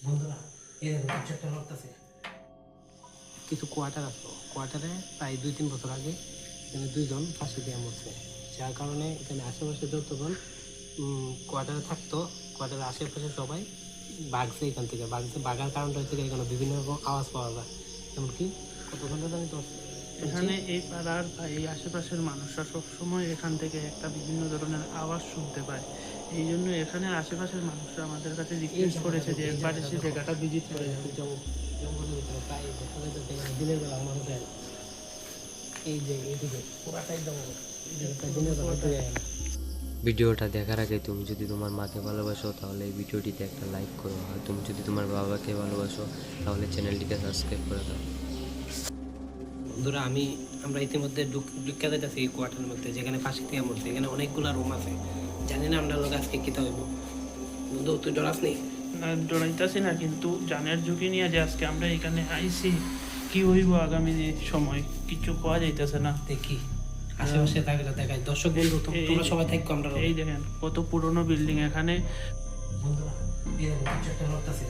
বন্ধুরা এই দেখো কিছু একটা লড়তেছে। কিছু কোয়ার্টার আসলো, কোয়ার্টারে প্রায় 2-3 বছর আগে এখানে 2 জন ফাঁসি দিয়ে মরছে, যার কারণে এখানে আশেপাশে যতজন কোয়ার্টারে থাকতো, কোয়ার্টারের আশেপাশে সবাই ভাগছে এখান থেকে। ভাগার কারণটা হচ্ছে এখানে বিভিন্ন রকম আওয়াজ পাওয়া যায়, এমনকি কত ঘন্টা জানি তো এখানে এই পাড়ার বা এই আশেপাশের মানুষরা সবসময় এখান থেকে একটা বিভিন্ন ধরনের আওয়াজ শুনতে পায়। এই জন্য এখানের আশেপাশের মানুষরা আমাদের কাছে রিকোয়েস্ট করেছে যে একবার এসে জায়গাটা ভিজিট করে যাবে। জঙ্গলের ভিতরে প্রায় দেখা যায় যে এখানে দিনের বেলা মানুষ যায় না। এই যে এইদিকে পুরাটাই জঙ্গল, দিনের বেলা ঢুকে যায় না। ভিডিওটা দেখার আগে তুমি যদি তোমার মাকে ভালোবাসো তাহলে এই ভিডিওটিতে একটা লাইক করো, আর তুমি যদি তোমার বাবাকে ভালোবাসো তাহলে চ্যানেলটিকে সাবস্ক্রাইব করে দাও। বন্ধুরা আমরা ইতিমধ্যে ঢুকে যাচ্ছি এই কোয়ার্টারের মধ্যে, যেখানে ফাঁসি দিয়ে মরছে। এখানে অনেকগুলো রুম আছে, জানি না আমরা লোক আজকে কী হইব। বন্ধু তুই ডরাস নেই? না, ডরাইতেছি না, কিন্তু জানের ঝুঁকি নিয়ে যে আজকে আমরা এখানে আইছি, কি হইব আগামী সময় কিছু পাওয়া যাইতেছে না। দেখি আশেপাশে থাকলে দেখাই। দর্শক বন্ধু তোমরা সবাই থাকো, আমরা এই দেখেন কত পুরনো বিল্ডিং এখানে। বন্ধুরা এই দেখো কিছু একটা লড়তেছে।